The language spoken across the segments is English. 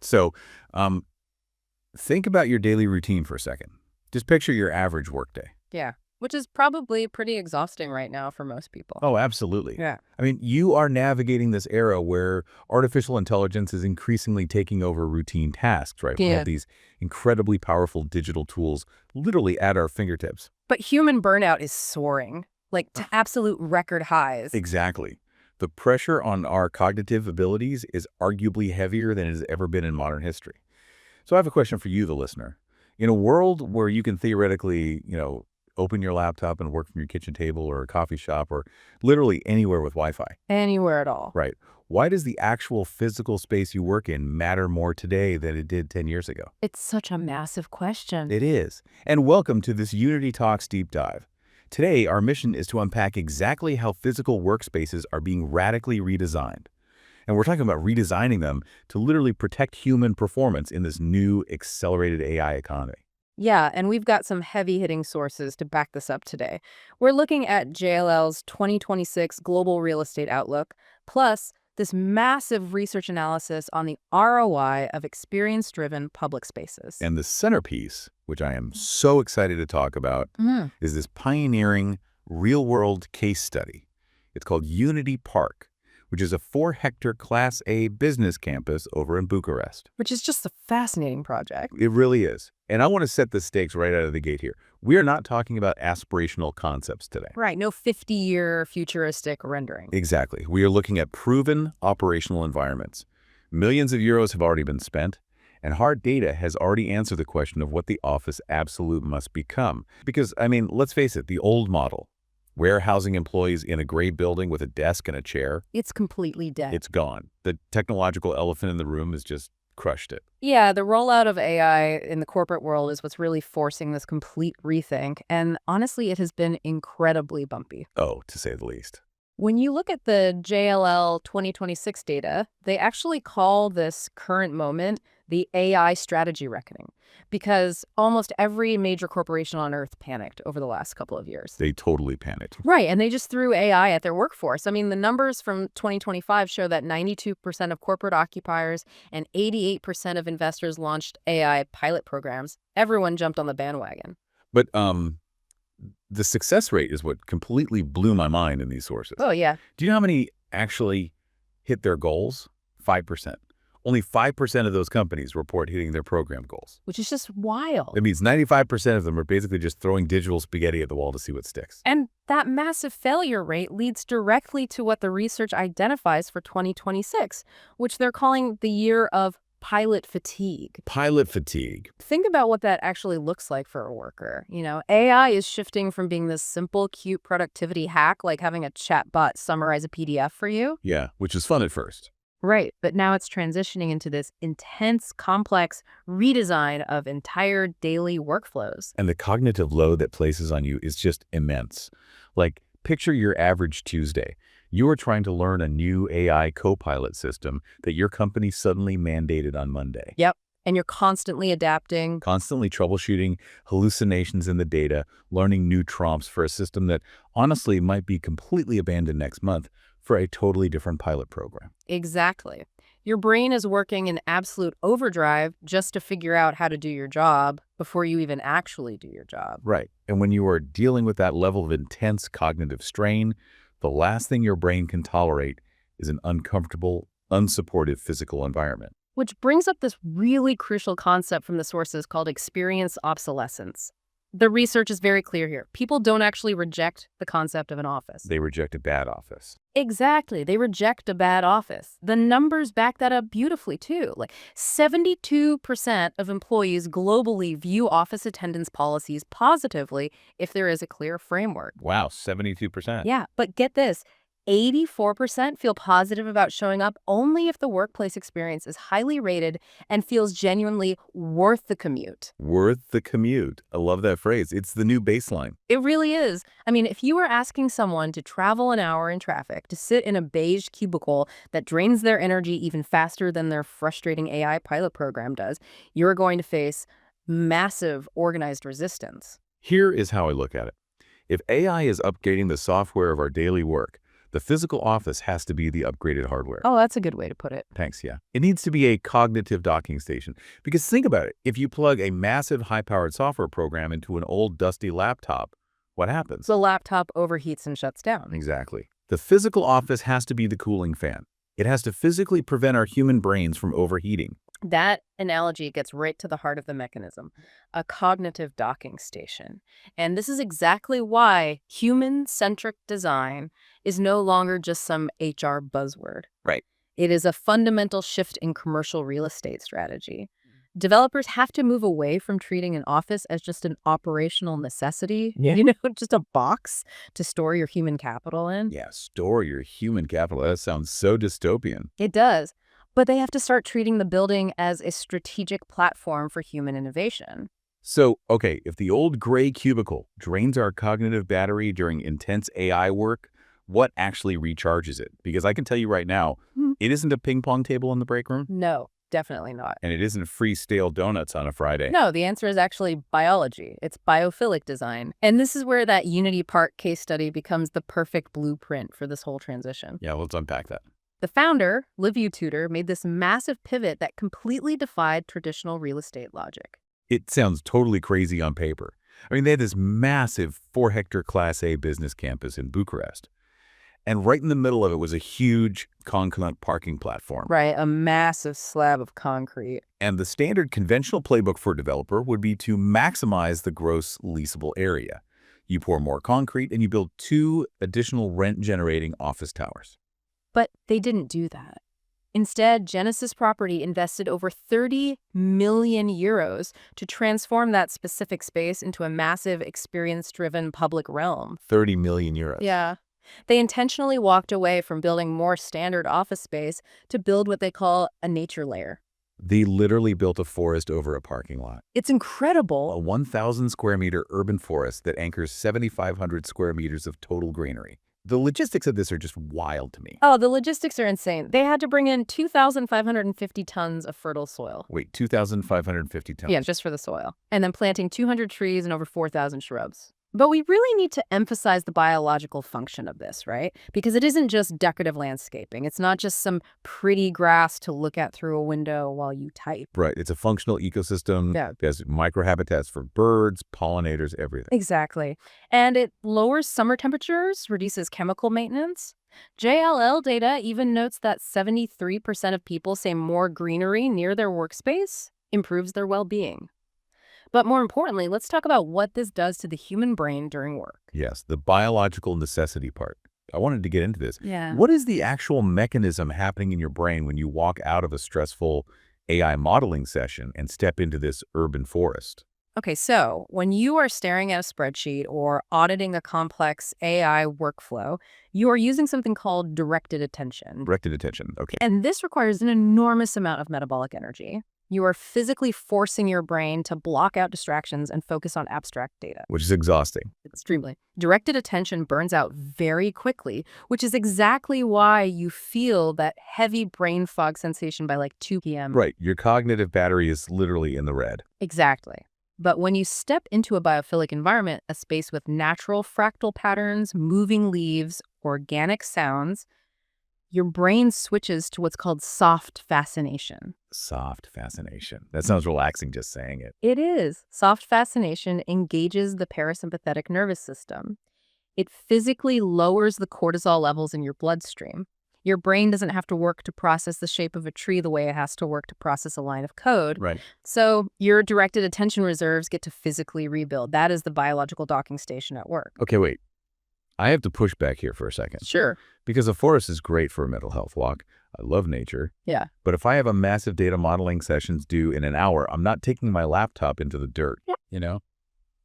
So think about your daily routine for a second. Just picture your average workday. Yeah, which is probably pretty exhausting right now for most people. Oh, absolutely. Yeah. I mean, you are navigating this era where artificial intelligence is increasingly taking over routine tasks, right? We Yeah. have these incredibly powerful digital tools literally at our fingertips. But human burnout is soaring, like to absolute record highs. Exactly. The pressure on our cognitive abilities is arguably heavier than it has ever been in modern history. So I have a question for you, the listener. In a world where you can theoretically, open your laptop and work from your kitchen table or a coffee shop or literally anywhere with Wi-Fi. Anywhere at all. Right. Why does the actual physical space you work in matter more today than it did 10 years ago? It's such a massive question. It is. And welcome to this Unity Talks Deep Dive. Today, our mission is to unpack exactly how physical workspaces are being radically redesigned. And we're talking about redesigning them to literally protect human performance in this new accelerated AI economy. Yeah, and we've got some heavy-hitting sources to back this up today. We're looking at JLL's 2026 Global Real Estate Outlook, plus this massive research analysis on the ROI of experience-driven public spaces. And the centerpiece, which I am so excited to talk about, is this pioneering real-world case study. It's called YUNITY Park, which is a 4-hectare Class A business campus over in Bucharest. Which is just a fascinating project. It really is. And I want to set the stakes right out of the gate here. We are not talking about aspirational concepts today. Right, no 50-year futuristic rendering. Exactly. We are looking at proven operational environments. Millions of euros have already been spent, and hard data has already answered the question of what the office absolute must become. Because, let's face it, the old model, warehousing employees in a gray building with a desk and a chair. It's completely dead. It's gone. The technological elephant in the room has just crushed it. Yeah, the rollout of AI in the corporate world is what's really forcing this complete rethink. And honestly, it has been incredibly bumpy. Oh, to say the least. When you look at the JLL 2026 data, they actually call this current moment the AI strategy reckoning, because almost every major corporation on Earth panicked over the last couple of years. They totally panicked. Right, and they just threw AI at their workforce. The numbers from 2025 show that 92% of corporate occupiers and 88% of investors launched AI pilot programs. Everyone jumped on the bandwagon. But the success rate is what completely blew my mind in these sources. Oh, yeah. Do you know how many actually hit their goals? 5%. Only 5% of those companies report hitting their program goals. Which is just wild. That means 95% of them are basically just throwing digital spaghetti at the wall to see what sticks. And that massive failure rate leads directly to what the research identifies for 2026, which they're calling the year of pilot fatigue. Pilot fatigue. Think about what that actually looks like for a worker. AI is shifting from being this simple, cute productivity hack, like having a chatbot summarize a PDF for you. Yeah, which was fun at first. Right, but now it's transitioning into this intense, complex redesign of entire daily workflows. And the cognitive load that places on you is just immense. Like, picture your average Tuesday. You are trying to learn a new AI co-pilot system that your company suddenly mandated on Monday. Yep, and you're constantly adapting. Constantly troubleshooting hallucinations in the data, learning new prompts for a system that honestly might be completely abandoned next month for a totally different pilot program. Exactly. Your brain is working in absolute overdrive just to figure out how to do your job before you even actually do your job. Right. And when you are dealing with that level of intense cognitive strain, the last thing your brain can tolerate is an uncomfortable, unsupportive physical environment. Which brings up this really crucial concept from the sources called experience obsolescence. The research is very clear here. People don't actually reject the concept of an office. They reject a bad office. Exactly. They reject a bad office. The numbers back that up beautifully, too. Like 72% of employees globally view office attendance policies positively if there is a clear framework. Wow, 72%. Yeah, but get this. 84% feel positive about showing up only if the workplace experience is highly rated and feels genuinely worth the commute. Worth the commute. I love that phrase. It's the new baseline. It really is. If you were asking someone to travel an hour in traffic, to sit in a beige cubicle that drains their energy even faster than their frustrating AI pilot program does, you're going to face massive organized resistance. Here is how I look at it. If AI is upgrading the software of our daily work, The physical office has to be the upgraded hardware. Oh, that's a good way to put it. Thanks, yeah. It needs to be a cognitive docking station. Because think about it. If you plug a massive high-powered software program into an old dusty laptop, what happens? The laptop overheats and shuts down. Exactly. The physical office has to be the cooling fan. It has to physically prevent our human brains from overheating. That analogy gets right to the heart of the mechanism, a cognitive docking station. And this is exactly why human-centric design is no longer just some HR buzzword. Right. It is a fundamental shift in commercial real estate strategy. Developers have to move away from treating an office as just an operational necessity, just a box to store your human capital in. Yeah, store your human capital. That sounds so dystopian. It does. But they have to start treating the building as a strategic platform for human innovation. So, okay, if the old gray cubicle drains our cognitive battery during intense AI work, what actually recharges it? Because I can tell you right now, it isn't a ping pong table in the break room. No, definitely not. And it isn't free stale donuts on a Friday. No, the answer is actually biology. It's biophilic design. And this is where that YUNITY Park case study becomes the perfect blueprint for this whole transition. Yeah, let's unpack that. The founder, Liviu Tudor, made this massive pivot that completely defied traditional real estate logic. It sounds totally crazy on paper. I mean, they had this massive 4-hectare Class A business campus in Bucharest. And right in the middle of it was a huge concrete parking platform. Right, a massive slab of concrete. And the standard conventional playbook for a developer would be to maximize the gross leasable area. You pour more concrete and you build 2 additional rent-generating office towers. But they didn't do that. Instead, Genesis Property invested over 30 million euros to transform that specific space into a massive experience-driven public realm. 30 million euros. Yeah. They intentionally walked away from building more standard office space to build what they call a nature layer. They literally built a forest over a parking lot. It's incredible. A 1,000 square meter urban forest that anchors 7,500 square meters of total greenery. The logistics of this are just wild to me. Oh, the logistics are insane. They had to bring in 2,550 tons of fertile soil. Wait, 2,550 tons? Yeah, just for the soil. And then planting 200 trees and over 4,000 shrubs. But we really need to emphasize the biological function of this, right? Because it isn't just decorative landscaping. It's not just some pretty grass to look at through a window while you type. Right. It's a functional ecosystem. Yeah. There's microhabitats for birds, pollinators, everything. Exactly. And it lowers summer temperatures, reduces chemical maintenance. JLL data even notes that 73% of people say more greenery near their workspace improves their well-being. But more importantly, let's talk about what this does to the human brain during work. Yes, the biological necessity part. I wanted to get into this. Yeah. What is the actual mechanism happening in your brain when you walk out of a stressful AI modeling session and step into this urban forest? Okay, so when you are staring at a spreadsheet or auditing a complex AI workflow, you are using something called directed attention. Directed attention, okay. And this requires an enormous amount of metabolic energy. You are physically forcing your brain to block out distractions and focus on abstract data. Which is exhausting. Extremely. Directed attention burns out very quickly, which is exactly why you feel that heavy brain fog sensation by like 2 p.m. Right, your cognitive battery is literally in the red. Exactly. But when you step into a biophilic environment, a space with natural fractal patterns, moving leaves, organic sounds, your brain switches to what's called soft fascination. Soft fascination. That sounds relaxing just saying it. It is. Soft fascination engages the parasympathetic nervous system. It physically lowers the cortisol levels in your bloodstream. Your brain doesn't have to work to process the shape of a tree the way it has to work to process a line of code. Right. So your directed attention reserves get to physically rebuild. That is the biological docking station at work. Okay, wait. I have to push back here for a second. Sure. Because a forest is great for a mental health walk. I love nature. Yeah. But if I have a massive data modeling sessions due in an hour, I'm not taking my laptop into the dirt, you know?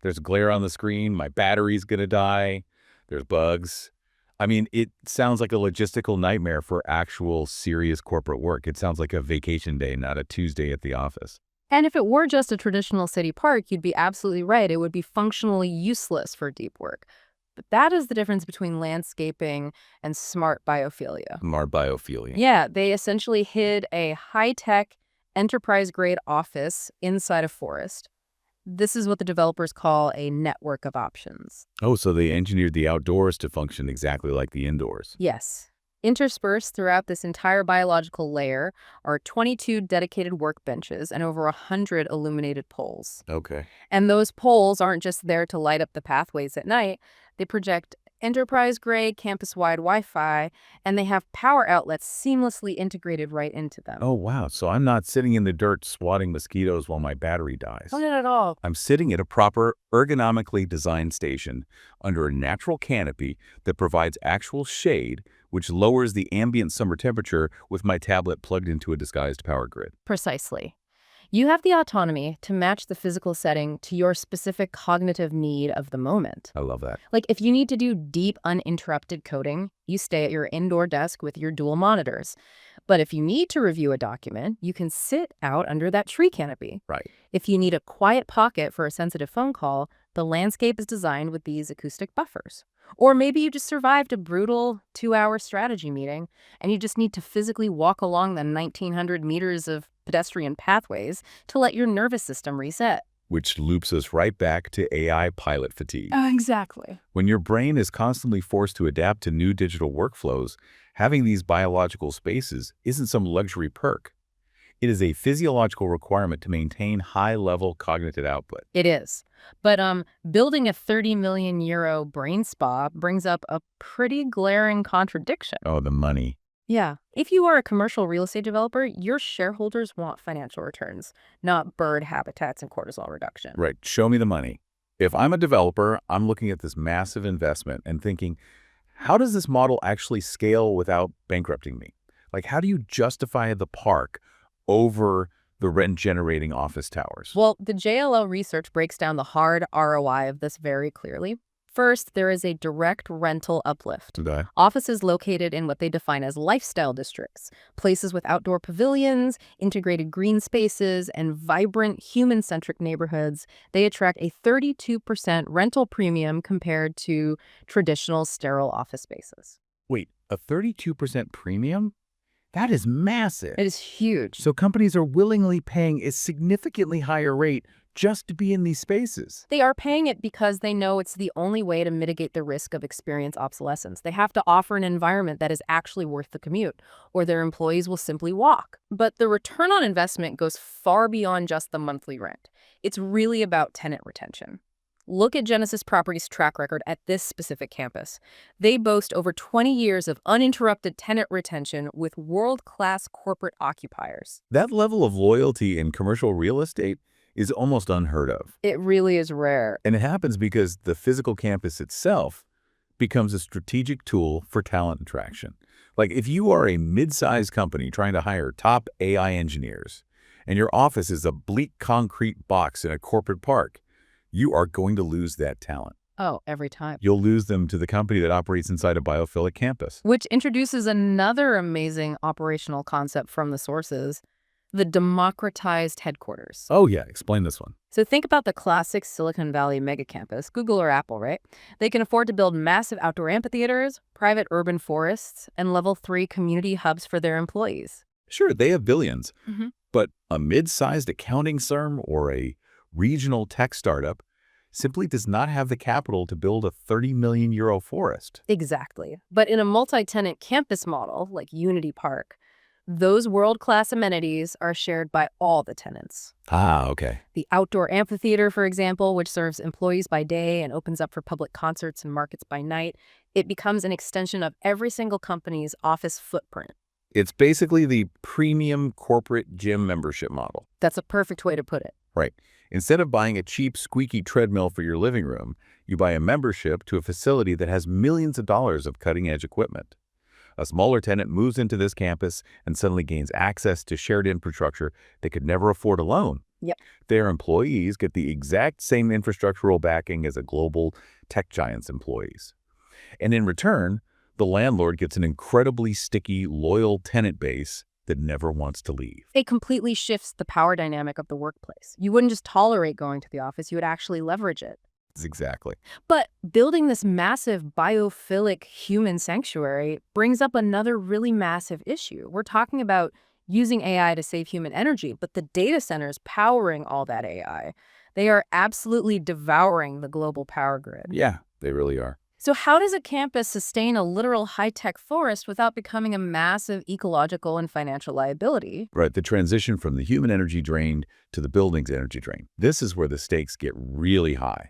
There's glare on the screen. My battery's going to die. There's bugs. I mean, it sounds like a logistical nightmare for actual serious corporate work. It sounds like a vacation day, not a Tuesday at the office. And if it were just a traditional city park, you'd be absolutely right. It would be functionally useless for deep work. But that is the difference between landscaping and smart biophilia. Smart biophilia. Yeah, they essentially hid a high-tech, enterprise-grade office inside a forest. This is what the developers call a network of options. Oh, so they engineered the outdoors to function exactly like the indoors. Yes. Interspersed throughout this entire biological layer are 22 dedicated workbenches and over 100 illuminated poles. Okay. And those poles aren't just there to light up the pathways at night. They project enterprise-grade campus-wide Wi-Fi, and they have power outlets seamlessly integrated right into them. Oh, wow. So I'm not sitting in the dirt swatting mosquitoes while my battery dies. Not at all. I'm sitting at a proper, ergonomically designed station under a natural canopy that provides actual shade, which lowers the ambient summer temperature with my tablet plugged into a disguised power grid. Precisely. You have the autonomy to match the physical setting to your specific cognitive need of the moment. I love that. Like if you need to do deep, uninterrupted coding, you stay at your indoor desk with your dual monitors. But if you need to review a document, you can sit out under that tree canopy. Right. If you need a quiet pocket for a sensitive phone call, the landscape is designed with these acoustic buffers. Or maybe you just survived a brutal 2-hour strategy meeting and you just need to physically walk along the 1,900 meters of pedestrian pathways to let your nervous system reset. Which loops us right back to AI pilot fatigue. Exactly. When your brain is constantly forced to adapt to new digital workflows, having these biological spaces isn't some luxury perk. It is a physiological requirement to maintain high-level cognitive output. It is. But building a 30 million euro brain spa brings up a pretty glaring contradiction. Oh, the money. Yeah. If you are a commercial real estate developer, your shareholders want financial returns, not bird habitats and cortisol reduction. Right, show me the money. If I'm a developer, I'm looking at this massive investment and thinking, how does this model actually scale without bankrupting me? Like, how do you justify the park over the rent-generating office towers? Well, the JLL research breaks down the hard ROI of this very clearly. First, there is a direct rental uplift. Okay. Offices located in what they define as lifestyle districts, places with outdoor pavilions, integrated green spaces, and vibrant human-centric neighborhoods, they attract a 32% rental premium compared to traditional sterile office spaces. Wait, a 32% premium? That is massive. It is huge. So companies are willingly paying a significantly higher rate just to be in these spaces. They are paying it because they know it's the only way to mitigate the risk of experience obsolescence. They have to offer an environment that is actually worth the commute, or their employees will simply walk. But the return on investment goes far beyond just the monthly rent. It's really about tenant retention. Look at Genesis Properties' track record at this specific campus. They boast over 20 years of uninterrupted tenant retention with world-class corporate occupiers. That level of loyalty in commercial real estate is almost unheard of. It really is rare. And it happens because the physical campus itself becomes a strategic tool for talent attraction. Like if you are a mid-sized company trying to hire top AI engineers, and your office is a bleak concrete box in a corporate park, you are going to lose that talent. Oh, every time. You'll lose them to the company that operates inside a biophilic campus. Which introduces another amazing operational concept from the sources, the democratized headquarters. Oh yeah, explain this one. So think about the classic Silicon Valley mega campus, Google or Apple, right? They can afford to build massive outdoor amphitheaters, private urban forests, and level 3 community hubs for their employees. Sure, they have billions, Mhm. but a mid-sized accounting firm or a regional tech startup simply does not have the capital to build a 30 million euro forest. Exactly. But in a multi-tenant campus model, like YUNITY Park, those world-class amenities are shared by all the tenants. Ah, okay. The outdoor amphitheater, for example, which serves employees by day and opens up for public concerts and markets by night, it becomes an extension of every single company's office footprint. It's basically the premium corporate gym membership model. That's a perfect way to put it. Right. Instead of buying a cheap, squeaky treadmill for your living room, you buy a membership to a facility that has millions of dollars of cutting-edge equipment. A smaller tenant moves into this campus and suddenly gains access to shared infrastructure they could never afford alone. Yep. Their employees get the exact same infrastructural backing as a global tech giant's employees. And in return, the landlord gets an incredibly sticky, loyal tenant base that never wants to leave. It completely shifts the power dynamic of the workplace. You wouldn't just tolerate going to the office, you would actually leverage it. Exactly. But building this massive biophilic human sanctuary brings up another really massive issue. We're talking about using AI to save human energy, but the data centers powering all that AI, they are absolutely devouring the global power grid. Yeah, they really are. So how does a campus sustain a literal high-tech forest without becoming a massive ecological and financial liability? Right, the transition from the human energy drain to the building's energy drain. This is where the stakes get really high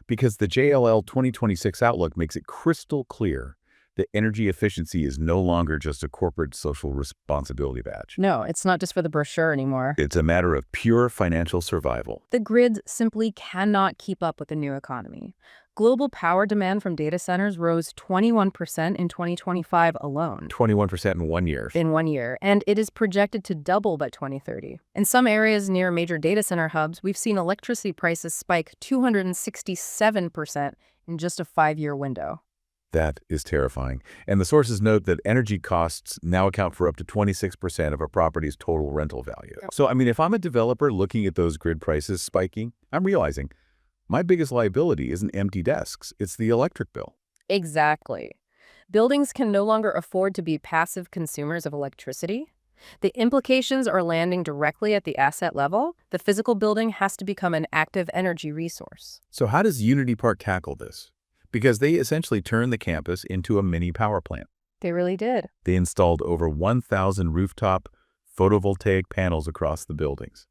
because the JLL 2026 outlook makes it crystal clear that energy efficiency is no longer just a corporate social responsibility badge. No, it's not just for the brochure anymore. It's a matter of pure financial survival. The grid simply cannot keep up with the new economy. Global power demand from data centers rose 21% in 2025 alone. 21% in 1 year. In 1 year, and it is projected to double by 2030. In some areas near major data center hubs, we've seen electricity prices spike 267% in just a 5-year window. That is terrifying. And the sources note that energy costs now account for up to 26% of a property's total rental value. So, I mean, if I'm a developer looking at those grid prices spiking, I'm realizing my biggest liability isn't empty desks, it's the electric bill. Exactly. Buildings can no longer afford to be passive consumers of electricity. The implications are landing directly at the asset level. The physical building has to become an active energy resource. So how does Unity Park tackle this? Because they essentially turned the campus into a mini power plant. They really did. They installed over 1,000 rooftop photovoltaic panels across the buildings.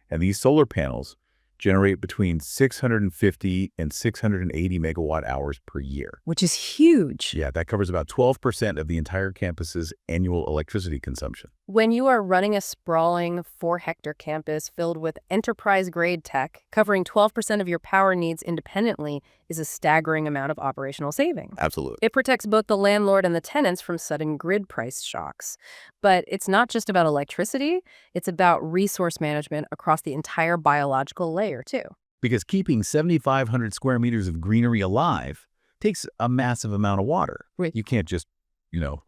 And these solar panels generate between 650 and 680 megawatt hours per year. Which is huge. Yeah, that covers about 12% of the entire campus's annual electricity consumption. When you are running a sprawling 4-hectare campus filled with enterprise-grade tech, covering 12% of your power needs independently is a staggering amount of operational savings. Absolutely. It protects both the landlord and the tenants from sudden grid price shocks. But it's not just about electricity, it's about resource management across the entire biological layer, too. Because keeping 7,500 square meters of greenery alive takes a massive amount of water. Right. You can't just,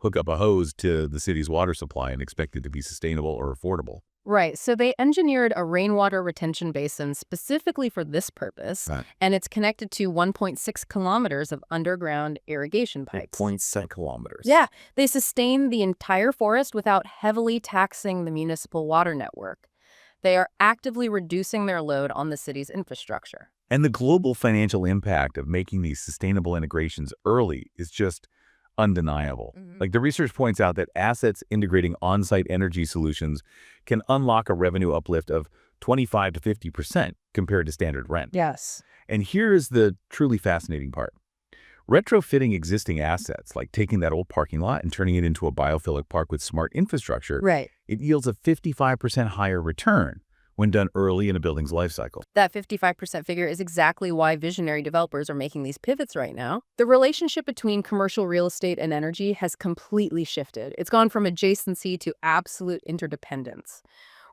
hook up a hose to the city's water supply and expect it to be sustainable or affordable. Right, so they engineered a rainwater retention basin specifically for this purpose, Right. and it's connected to 1.6 kilometers of underground irrigation pipes. 0.7 kilometers. Yeah, they sustain the entire forest without heavily taxing the municipal water network. They are actively reducing their load on the city's infrastructure. And the global financial impact of making these sustainable integrations early is just undeniable. Like the research points out that assets integrating on-site energy solutions can unlock a revenue uplift of 25 to 50% compared to standard rent. Yes. And here's the truly fascinating part. Retrofitting existing assets, like taking that old parking lot and turning it into a biophilic park with smart infrastructure, Right. it yields a 55% higher return when done early in a building's life cycle. That 55% figure is exactly why visionary developers are making these pivots right now. The relationship between commercial real estate and energy has completely shifted. It's gone from adjacency to absolute interdependence.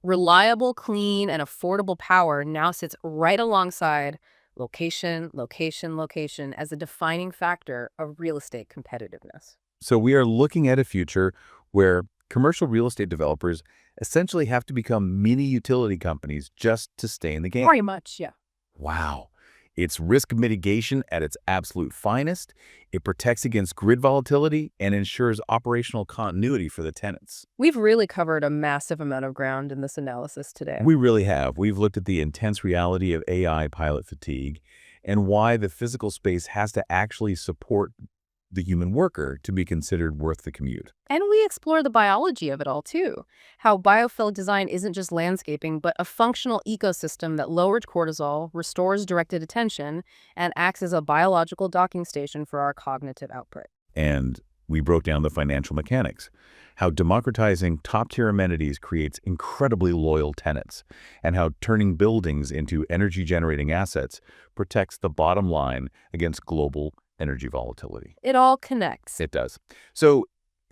Reliable, clean, and affordable power now sits right alongside location, location, location as a defining factor of real estate competitiveness. So we are looking at a future where commercial real estate developers essentially have to become mini utility companies just to stay in the game. Very much, yeah. Wow. It's risk mitigation at its absolute finest. It protects against grid volatility and ensures operational continuity for the tenants. We've really covered a massive amount of ground in this analysis today. We really have. We've looked at the intense reality of AI pilot fatigue and why the physical space has to actually support the human worker to be considered worth the commute. And we explore the biology of it all, too. How biophilic design isn't just landscaping, but a functional ecosystem that lowers cortisol, restores directed attention, and acts as a biological docking station for our cognitive output. And we broke down the financial mechanics, how democratizing top-tier amenities creates incredibly loyal tenants, and how turning buildings into energy-generating assets protects the bottom line against global energy volatility. It all connects. It does. So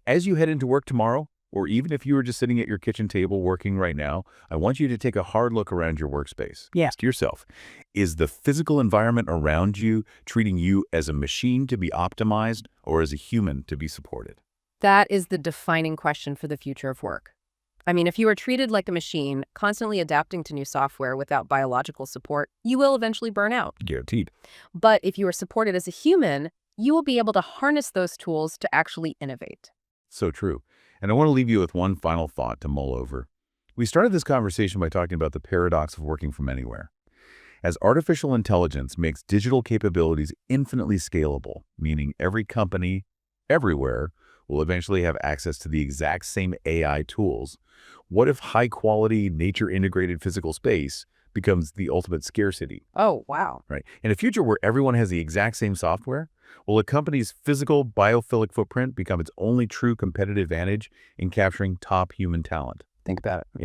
as you head into work tomorrow, or even if you were just sitting at your kitchen table working right now, I want you to take a hard look around your workspace. Yeah. Ask yourself, is the physical environment around you treating you as a machine to be optimized or as a human to be supported? That is the defining question for the future of work. I mean, if you are treated like a machine, constantly adapting to new software without biological support, you will eventually burn out. Guaranteed. But if you are supported as a human, you will be able to harness those tools to actually innovate. So true. And I want to leave you with one final thought to mull over. We started this conversation by talking about the paradox of working from anywhere. As artificial intelligence makes digital capabilities infinitely scalable, meaning every company, everywhere, will eventually have access to the exact same AI tools, what if high-quality, nature-integrated physical space becomes the ultimate scarcity? Oh, wow. Right. In a future where everyone has the exact same software, will a company's physical biophilic footprint become its only true competitive advantage in capturing top human talent? Think about it.